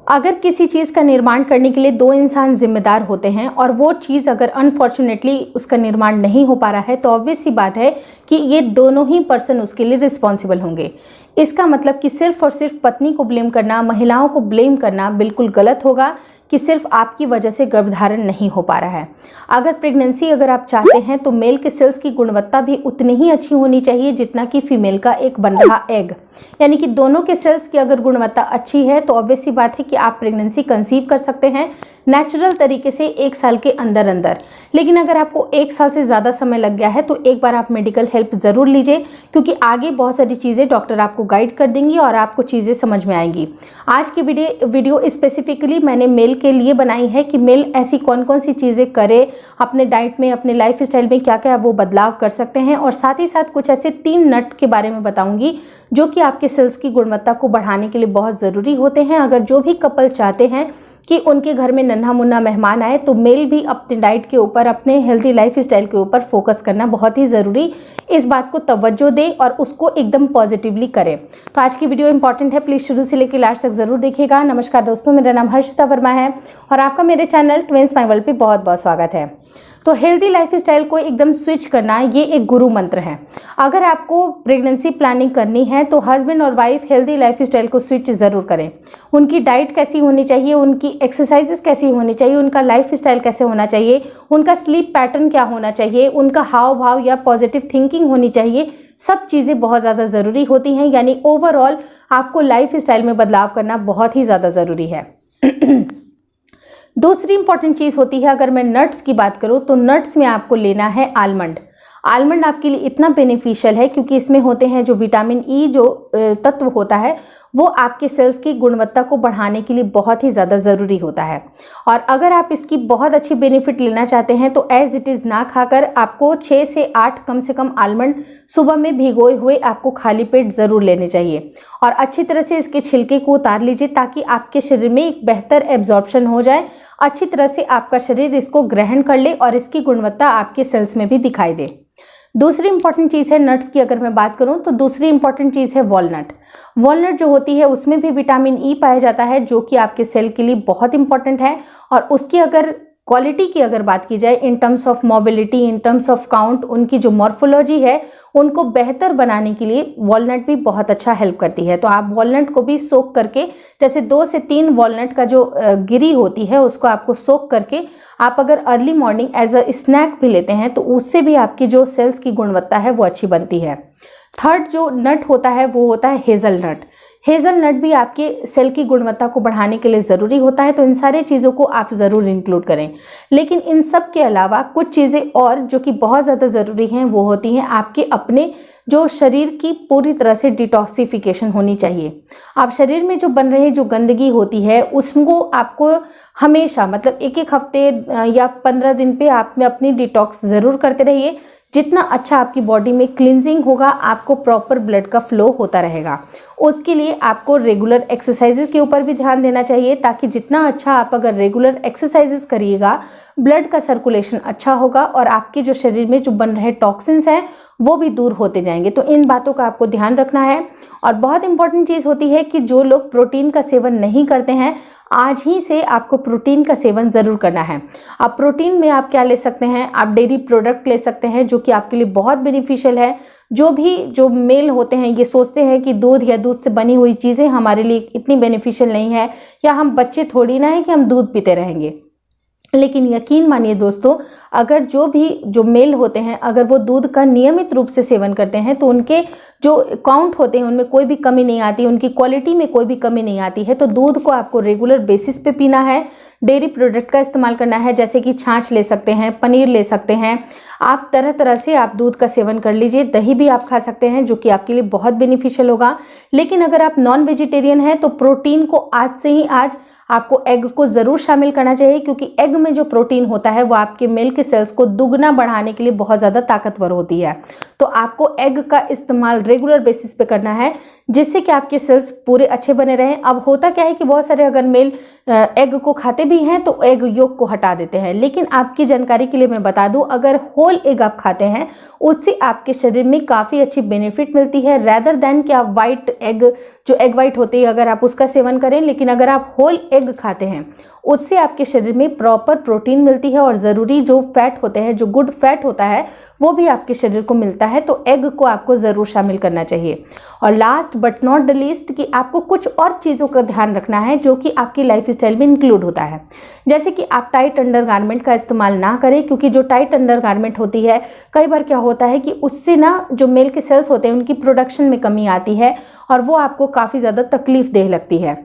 अगर किसी चीज़ का निर्माण करने के लिए दो इंसान जिम्मेदार होते हैं और वो चीज़ अगर अनफॉर्चुनेटली उसका निर्माण नहीं हो पा रहा है तो ऑब्वियस सी बात है कि ये दोनों ही पर्सन उसके लिए रिस्पॉन्सिबल होंगे। इसका मतलब कि सिर्फ और सिर्फ पत्नी को ब्लेम करना, महिलाओं को ब्लेम करना बिल्कुल गलत होगा कि सिर्फ आपकी वजह से गर्भधारण नहीं हो पा रहा है। अगर प्रेगनेंसी अगर आप चाहते हैं तो मेल के सेल्स की गुणवत्ता भी उतनी ही अच्छी होनी चाहिए जितना कि फीमेल का एक बन रहा एग, यानी कि दोनों के सेल्स की अगर गुणवत्ता अच्छी है तो ऑब्वियस सी बात है कि आप प्रेगनेंसी कंसीव कर सकते हैं नेचुरल तरीके से 1 साल के अंदर अंदर। लेकिन अगर आपको 1 साल से ज़्यादा समय लग गया है तो एक बार आप मेडिकल हेल्प ज़रूर लीजिए, क्योंकि आगे बहुत सारी चीज़ें डॉक्टर आपको गाइड कर देंगी और आपको चीज़ें समझ में आएंगी। आज की वीडियो स्पेसिफिकली मैंने मेल के लिए बनाई है कि मेल ऐसी कौन कौन सी चीज़ें करे, अपने डाइट में, अपने लाइफ स्टाइल में क्या क्या वो बदलाव कर सकते हैं, और साथ ही साथ कुछ ऐसे 3 नट के बारे में बताऊंगी जो कि आपके सेल्स की गुणवत्ता को बढ़ाने के लिए बहुत ज़रूरी होते हैं। अगर जो भी कपल चाहते हैं कि उनके घर में नन्हा मुन्ना मेहमान आए तो मेल भी अपने डाइट के ऊपर, अपने हेल्दी लाइफ स्टाइल के ऊपर फोकस करना बहुत ही ज़रूरी, इस बात को तवज्जो दे और उसको एकदम पॉजिटिवली करें। तो आज की वीडियो इंपॉर्टेंट है, प्लीज़ शुरू से लेकर लास्ट तक ज़रूर देखिएगा। नमस्कार दोस्तों, मेरा नाम हर्षिता वर्मा है और आपका मेरे चैनल ट्विंस माय वर्ल्ड पे बहुत बहुत स्वागत है। तो हेल्दी लाइफ स्टाइल को एकदम स्विच करना ये एक गुरु मंत्र है। अगर आपको प्रेगनेंसी प्लानिंग करनी है तो हस्बैंड और वाइफ हेल्दी लाइफ स्टाइल को स्विच ज़रूर करें। उनकी डाइट कैसी होनी चाहिए, उनकी एक्सरसाइजेस कैसी होनी चाहिए, उनका लाइफ स्टाइल कैसे होना चाहिए, उनका स्लीप पैटर्न क्या होना चाहिए, उनका हाव भाव या पॉजिटिव थिंकिंग होनी चाहिए, सब चीज़ें बहुत ज़्यादा ज़रूरी होती हैं। यानी ओवरऑल आपको लाइफ स्टाइल में बदलाव करना बहुत ही ज़्यादा ज़रूरी है। दूसरी इंपॉर्टेंट चीज़ होती है, अगर मैं नट्स की बात करूं तो नट्स में आपको लेना है आलमंड। आलमंड आपके लिए इतना बेनिफिशियल है क्योंकि इसमें होते हैं जो विटामिन ई जो तत्व होता है वो आपके सेल्स की गुणवत्ता को बढ़ाने के लिए बहुत ही ज़्यादा ज़रूरी होता है। और अगर आप इसकी बहुत अच्छी बेनिफिट लेना चाहते हैं तो एज इट इज़ ना खाकर आपको 6 से 8 कम से कम आलमंड सुबह में भिगोए हुए आपको खाली पेट ज़रूर लेने चाहिए और अच्छी तरह से इसके छिलके को उतार लीजिए ताकि आपके शरीर में एक बेहतर एब्जॉर्प्शन हो जाए, अच्छी तरह से आपका शरीर इसको ग्रहण कर ले और इसकी गुणवत्ता आपके सेल्स में भी दिखाई दे। दूसरी इंपॉर्टेंट चीज़ है नट्स की, अगर मैं बात करूं तो दूसरी इंपॉर्टेंट चीज़ है वॉलनट। वॉलनट जो होती है उसमें भी विटामिन ई पाया जाता है जो कि आपके सेल के लिए बहुत इंपॉर्टेंट है और उसकी अगर क्वालिटी की अगर बात की जाए in terms of mobility, in terms of count, उनकी जो मॉर्फोलॉजी है उनको बेहतर बनाने के लिए वॉलनट भी बहुत अच्छा हेल्प करती है। तो आप वॉलनट को भी सोक करके, जैसे 2 से 3 वॉलनट का जो गिरी होती है उसको आपको सोक करके आप अगर early morning as a snack भी लेते हैं तो उससे भी आपकी जो सेल्स की गुणवत्ता है वो अच्छी बनती है। थर्ड जो नट होता है वो होता है हेज़लनट। हेज़लनट भी आपके सेल की गुणवत्ता को बढ़ाने के लिए ज़रूरी होता है, तो इन सारी चीज़ों को आप ज़रूर इंक्लूड करें। लेकिन इन सब के अलावा कुछ चीज़ें और जो कि बहुत ज़्यादा ज़रूरी हैं वो होती हैं आपके अपने जो शरीर की पूरी तरह से डिटॉक्सिफिकेशन होनी चाहिए। आप शरीर में जो बन रही जो गंदगी होती है उसको आपको हमेशा, मतलब 1-1 हफ्ते या 15 दिन पे आप में अपनी डिटॉक्स ज़रूर करते रहिए। जितना अच्छा आपकी बॉडी में क्लिनजिंग होगा आपको प्रॉपर ब्लड का फ्लो होता रहेगा। उसके लिए आपको रेगुलर एक्सरसाइजेज के ऊपर भी ध्यान देना चाहिए ताकि जितना अच्छा आप अगर रेगुलर एक्सरसाइजेज करिएगा ब्लड का सर्कुलेशन अच्छा होगा और आपके जो शरीर में जो बन रहे टॉक्सिन्स हैं वो भी दूर होते जाएंगे। तो इन बातों का आपको ध्यान रखना है। और बहुत इंपॉर्टेंट चीज़ होती है कि जो लोग प्रोटीन का सेवन नहीं करते हैं आज ही से आपको प्रोटीन का सेवन ज़रूर करना है। अब प्रोटीन में आप क्या ले सकते हैं, आप डेयरी प्रोडक्ट ले सकते हैं जो कि आपके लिए बहुत बेनिफिशियल है। जो मेल होते हैं ये सोचते हैं कि दूध या दूध से बनी हुई चीज़ें हमारे लिए इतनी बेनिफिशियल नहीं है, या हम बच्चे थोड़ी ना है कि हम दूध पीते रहेंगे। लेकिन यकीन मानिए दोस्तों, अगर जो मेल होते हैं अगर वो दूध का नियमित रूप से सेवन करते हैं तो उनके जो काउंट होते हैं उनमें कोई भी कमी नहीं आती, उनकी क्वालिटी में कोई भी कमी नहीं आती है। तो दूध को आपको रेगुलर बेसिस पे पीना है, डेयरी प्रोडक्ट का इस्तेमाल करना है, जैसे कि छाछ ले सकते हैं, पनीर ले सकते हैं, आप तरह तरह से आप दूध का सेवन कर लीजिए। दही भी आप खा सकते हैं जो कि आपके लिए बहुत बेनिफिशियल होगा। लेकिन अगर आप नॉन वेजिटेरियन हैं तो प्रोटीन को आज से ही आज आपको एग को ज़रूर शामिल करना चाहिए, क्योंकि एग में जो प्रोटीन होता है वो आपके मेल के सेल्स को दुगना बढ़ाने के लिए बहुत ज़्यादा ताकतवर होती है। तो आपको एग का इस्तेमाल रेगुलर बेसिस पे करना है। जिससे कि आपके सेल्स पूरे अच्छे बने रहें। अब होता क्या है कि बहुत सारे अगर मेल एग को खाते भी हैं तो एग योक को हटा देते हैं, लेकिन आपकी जानकारी के लिए मैं बता दूं, अगर होल एग आप खाते हैं उससे आपके शरीर में काफ़ी अच्छी बेनिफिट मिलती है, रैदर देन कि आप वाइट एग, जो एग वाइट होती है, अगर आप उसका सेवन करें। लेकिन अगर आप होल एग खाते हैं उससे आपके शरीर में प्रॉपर प्रोटीन मिलती है और ज़रूरी जो फैट होते हैं, जो गुड फैट होता है, वो भी आपके शरीर को मिलता है। तो एग को आपको ज़रूर शामिल करना चाहिए। और last but not the least कि आपको कुछ और चीज़ों का ध्यान रखना है जो कि आपकी लाइफ स्टाइल में इंक्लूड होता है। जैसे कि आप टाइट अंडरगारमेंट का इस्तेमाल ना करें, क्योंकि जो टाइट अंडरगारमेंट होती है, कई बार क्या होता है कि उससे ना जो मेल के सेल्स होते हैं उनकी प्रोडक्शन में कमी आती है और वो आपको काफ़ी ज़्यादा तकलीफ देह लगती है।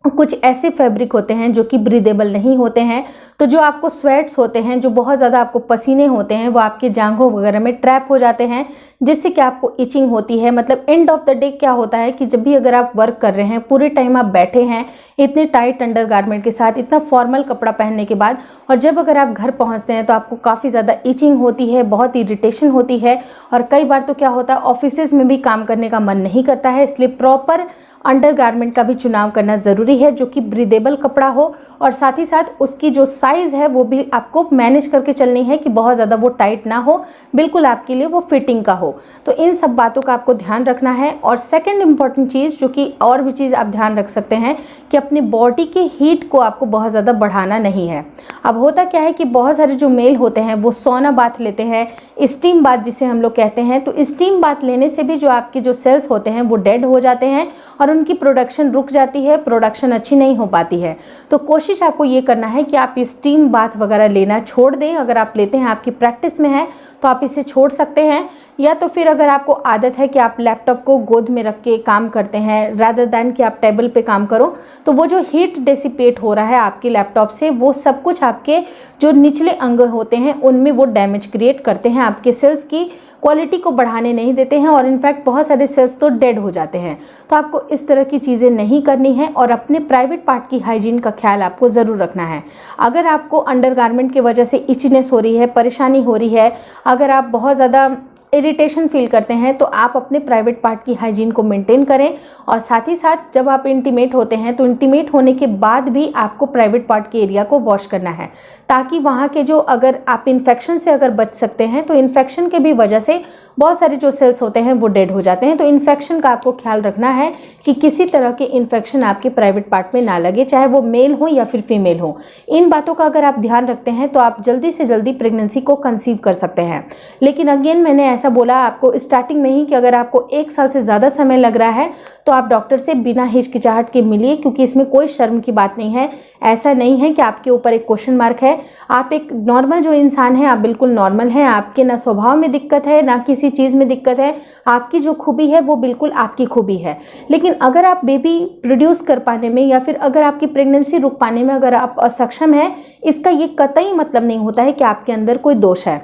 कुछ ऐसे फैब्रिक होते हैं जो कि ब्रीदेबल नहीं होते हैं, तो जो आपको स्वेट्स होते हैं, जो बहुत ज़्यादा आपको पसीने होते हैं, वो आपके जांघों वगैरह में ट्रैप हो जाते हैं, जिससे कि आपको इचिंग होती है। मतलब एंड ऑफ द डे क्या होता है कि जब भी अगर आप वर्क कर रहे हैं, पूरे टाइम आप बैठे हैं इतने टाइट अंडरगारमेंट के साथ, इतना फॉर्मल कपड़ा पहनने के बाद, और जब अगर आप घर पहुंचते हैं तो आपको काफ़ी ज़्यादा इचिंग होती है, बहुत इरिटेशन होती है, और कई बार तो क्या होता है ऑफिसेज में भी काम करने का मन नहीं करता है। इसलिए प्रॉपर अंडरगारमेंट का भी चुनाव करना ज़रूरी है, जो कि ब्रीदेबल कपड़ा हो, और साथ ही साथ उसकी जो साइज़ है वो भी आपको मैनेज करके चलनी है कि बहुत ज़्यादा वो टाइट ना हो, बिल्कुल आपके लिए वो फिटिंग का हो। तो इन सब बातों का आपको ध्यान रखना है। और सेकंड इम्पॉर्टेंट चीज़, जो कि और भी चीज़ आप ध्यान रख सकते हैं, कि अपनी बॉडी के हीट को आपको बहुत ज़्यादा बढ़ाना नहीं है। अब होता क्या है कि बहुत सारे जो मेल होते हैं वो सोना बाथ लेते हैं, स्टीम बाथ जिसे हम लोग कहते हैं। तो स्टीम बाथ लेने से भी जो आपके जो सेल्स होते हैं वो डेड हो जाते हैं और उनकी प्रोडक्शन रुक जाती है, प्रोडक्शन अच्छी नहीं हो पाती है। तो कोशिश आपको ये करना है कि आप स्टीम बाथ वगैरह लेना छोड़ दें। अगर आप लेते हैं, आपकी प्रैक्टिस में है, तो आप इसे छोड़ सकते हैं। या तो फिर अगर आपको आदत है कि आप लैपटॉप को गोद में रख के काम करते हैं रादर दैन कि आप टेबल पे काम करो, तो वो जो हीट डेसिपेट हो रहा है आपके लैपटॉप से, वो सब कुछ आपके जो निचले अंग होते हैं उनमें वो डैमेज क्रिएट करते हैं, आपके सेल्स की क्वालिटी को बढ़ाने नहीं देते हैं, और इनफैक्ट बहुत सारे सेल्स तो डेड हो जाते हैं। तो आपको इस तरह की चीज़ें नहीं करनी है और अपने प्राइवेट पार्ट की हाइजीन का ख्याल आपको ज़रूर रखना है। अगर आपको अंडरगारमेंट की वजह से इचनेस हो रही है, परेशानी हो रही है, अगर आप बहुत ज़्यादा इरिटेशन फील करते हैं, तो आप अपने प्राइवेट पार्ट की हाइजीन को मेंटेन करें। और साथ ही साथ जब आप इंटीमेट होते हैं तो इंटीमेट होने के बाद भी आपको प्राइवेट पार्ट के एरिया को वॉश करना है, ताकि वहाँ के जो, अगर आप इन्फेक्शन से अगर बच सकते हैं, तो इन्फेक्शन के भी वजह से बहुत सारे जो सेल्स होते हैं वो डेड हो जाते हैं। तो इन्फेक्शन का आपको ख्याल रखना है कि किसी तरह के इन्फेक्शन आपके प्राइवेट पार्ट में ना लगे, चाहे वो मेल हो या फिर फीमेल हो। इन बातों का अगर आप ध्यान रखते हैं तो आप जल्दी से जल्दी प्रेगनेंसी को कंसीव कर सकते हैं। लेकिन अगेन मैंने ऐसा बोला आपको स्टार्टिंग में ही कि अगर आपको 1 साल से ज़्यादा समय लग रहा है तो आप डॉक्टर से बिना हिचकिचाहट के मिलिए, क्योंकि इसमें कोई शर्म की बात नहीं है। ऐसा नहीं है कि आपके ऊपर एक क्वेश्चन मार्क है। आप एक नॉर्मल जो इंसान है, आप बिल्कुल नॉर्मल हैं। आपके ना स्वभाव में दिक्कत है, ना किसी चीज़ में दिक्कत है। आपकी जो खूबी है वो बिल्कुल आपकी खूबी है। लेकिन अगर आप बेबी प्रोड्यूस कर पाने में या फिर अगर आपकी प्रेगनेंसी रुक पाने में अगर आप असक्षम हैं, इसका ये कतई मतलब नहीं होता है कि आपके अंदर कोई दोष है।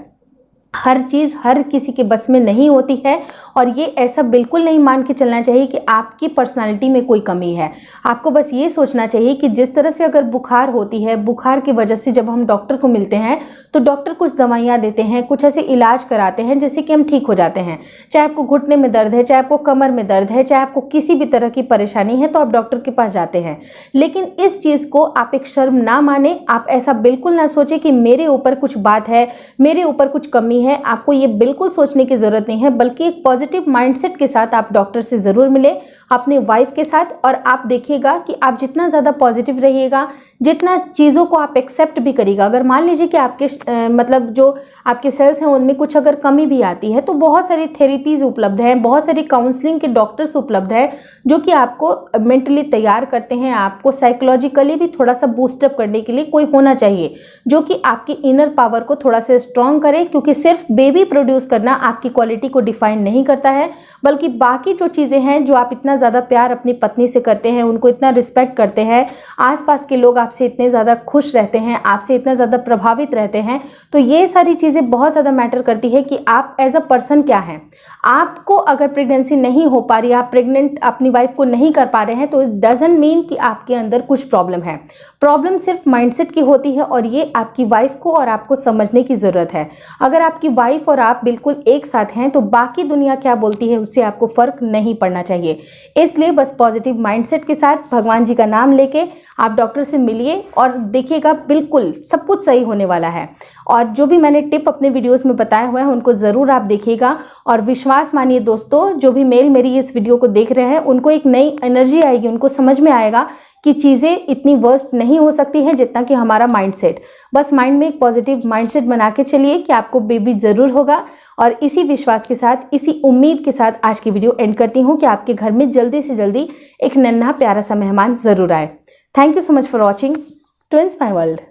हर चीज़ हर किसी के बस में नहीं होती है, और ये ऐसा बिल्कुल नहीं मान के चलना चाहिए कि आपकी पर्सनालिटी में कोई कमी है। आपको बस ये सोचना चाहिए कि जिस तरह से अगर बुखार होती है, बुखार की वजह से जब हम डॉक्टर को मिलते हैं तो डॉक्टर कुछ दवाइयाँ देते हैं, कुछ ऐसे इलाज कराते हैं जिससे कि हम ठीक हो जाते हैं। चाहे आपको घुटने में दर्द है, चाहे आपको कमर में दर्द है, चाहे आपको किसी भी तरह की परेशानी है, तो आप डॉक्टर के पास जाते हैं। लेकिन इस चीज़ को आप एक शर्म ना माने। आप ऐसा बिल्कुल ना सोचें कि मेरे ऊपर कुछ बात है, मेरे ऊपर कुछ कमी है। आपको ये बिल्कुल सोचने की ज़रूरत नहीं है, बल्कि एक पॉजिटिव माइंडसेट के साथ आप डॉक्टर से ज़रूर मिले, अपने वाइफ के साथ। और आप देखिएगा कि आप जितना ज़्यादा पॉजिटिव रहिएगा, जितना चीज़ों को आप एक्सेप्ट भी करिएगा, अगर मान लीजिए कि आपके मतलब जो आपके सेल्स हैं उनमें कुछ अगर कमी भी आती है, तो बहुत सारी थेरेपीज़ उपलब्ध हैं, बहुत सारी काउंसलिंग के डॉक्टर्स उपलब्ध हैं जो कि आपको मेंटली तैयार करते हैं। आपको साइकोलॉजिकली भी थोड़ा सा बूस्टअप करने के लिए कोई होना चाहिए जो कि आपकी इनर पावर को थोड़ा सा स्ट्रॉन्ग करे, क्योंकि सिर्फ बेबी प्रोड्यूस करना आपकी क्वालिटी को डिफाइन नहीं करता है, बल्कि बाकी जो चीज़ें हैं, जो आप इतना ज़्यादा प्यार अपनी पत्नी से करते हैं, उनको इतना रिस्पेक्ट करते हैं, आसपास के लोग आपसे इतने ज़्यादा खुश रहते हैं, आपसे इतना ज़्यादा प्रभावित रहते हैं, तो ये सारी चीज़ें बहुत ज़्यादा मैटर करती है कि आप एज अ पर्सन क्या हैं। आपको अगर प्रेगनेंसी नहीं हो पा रही है, आप प्रेग्नेंट अपनी वाइफ को नहीं कर पा रहे हैं, तो इट डजंट मीन कि आपके अंदर कुछ प्रॉब्लम है। प्रॉब्लम सिर्फ माइंडसेट की होती है, और ये आपकी वाइफ को और आपको समझने की ज़रूरत है। अगर आपकी वाइफ और आप बिल्कुल एक साथ हैं, तो बाकी दुनिया क्या बोलती है उससे आपको फ़र्क नहीं पड़ना चाहिए। इसलिए बस पॉजिटिव माइंडसेट के साथ भगवान जी का नाम लेके आप डॉक्टर से मिलिए और देखिएगा बिल्कुल सब कुछ सही होने वाला है। और जो भी मैंने टिप अपने वीडियोस में बताया हुआ है उनको ज़रूर आप देखिएगा और विश्वास मानिए दोस्तों, जो भी मेल मेरी इस वीडियो को देख रहे हैं उनको एक नई एनर्जी आएगी, उनको समझ में आएगा कि चीज़ें इतनी वर्स्ट नहीं हो सकती हैं जितना कि हमारा माइंडसेट। बस माइंड में एक पॉजिटिव माइंडसेट बना के चलिए कि आपको बेबी ज़रूर होगा। और इसी विश्वास के साथ, इसी उम्मीद के साथ आज की वीडियो एंड करती हूँ कि आपके घर में जल्दी से जल्दी एक नन्हा प्यारा सा मेहमान ज़रूर आए। Thank you so much for watching twins my world.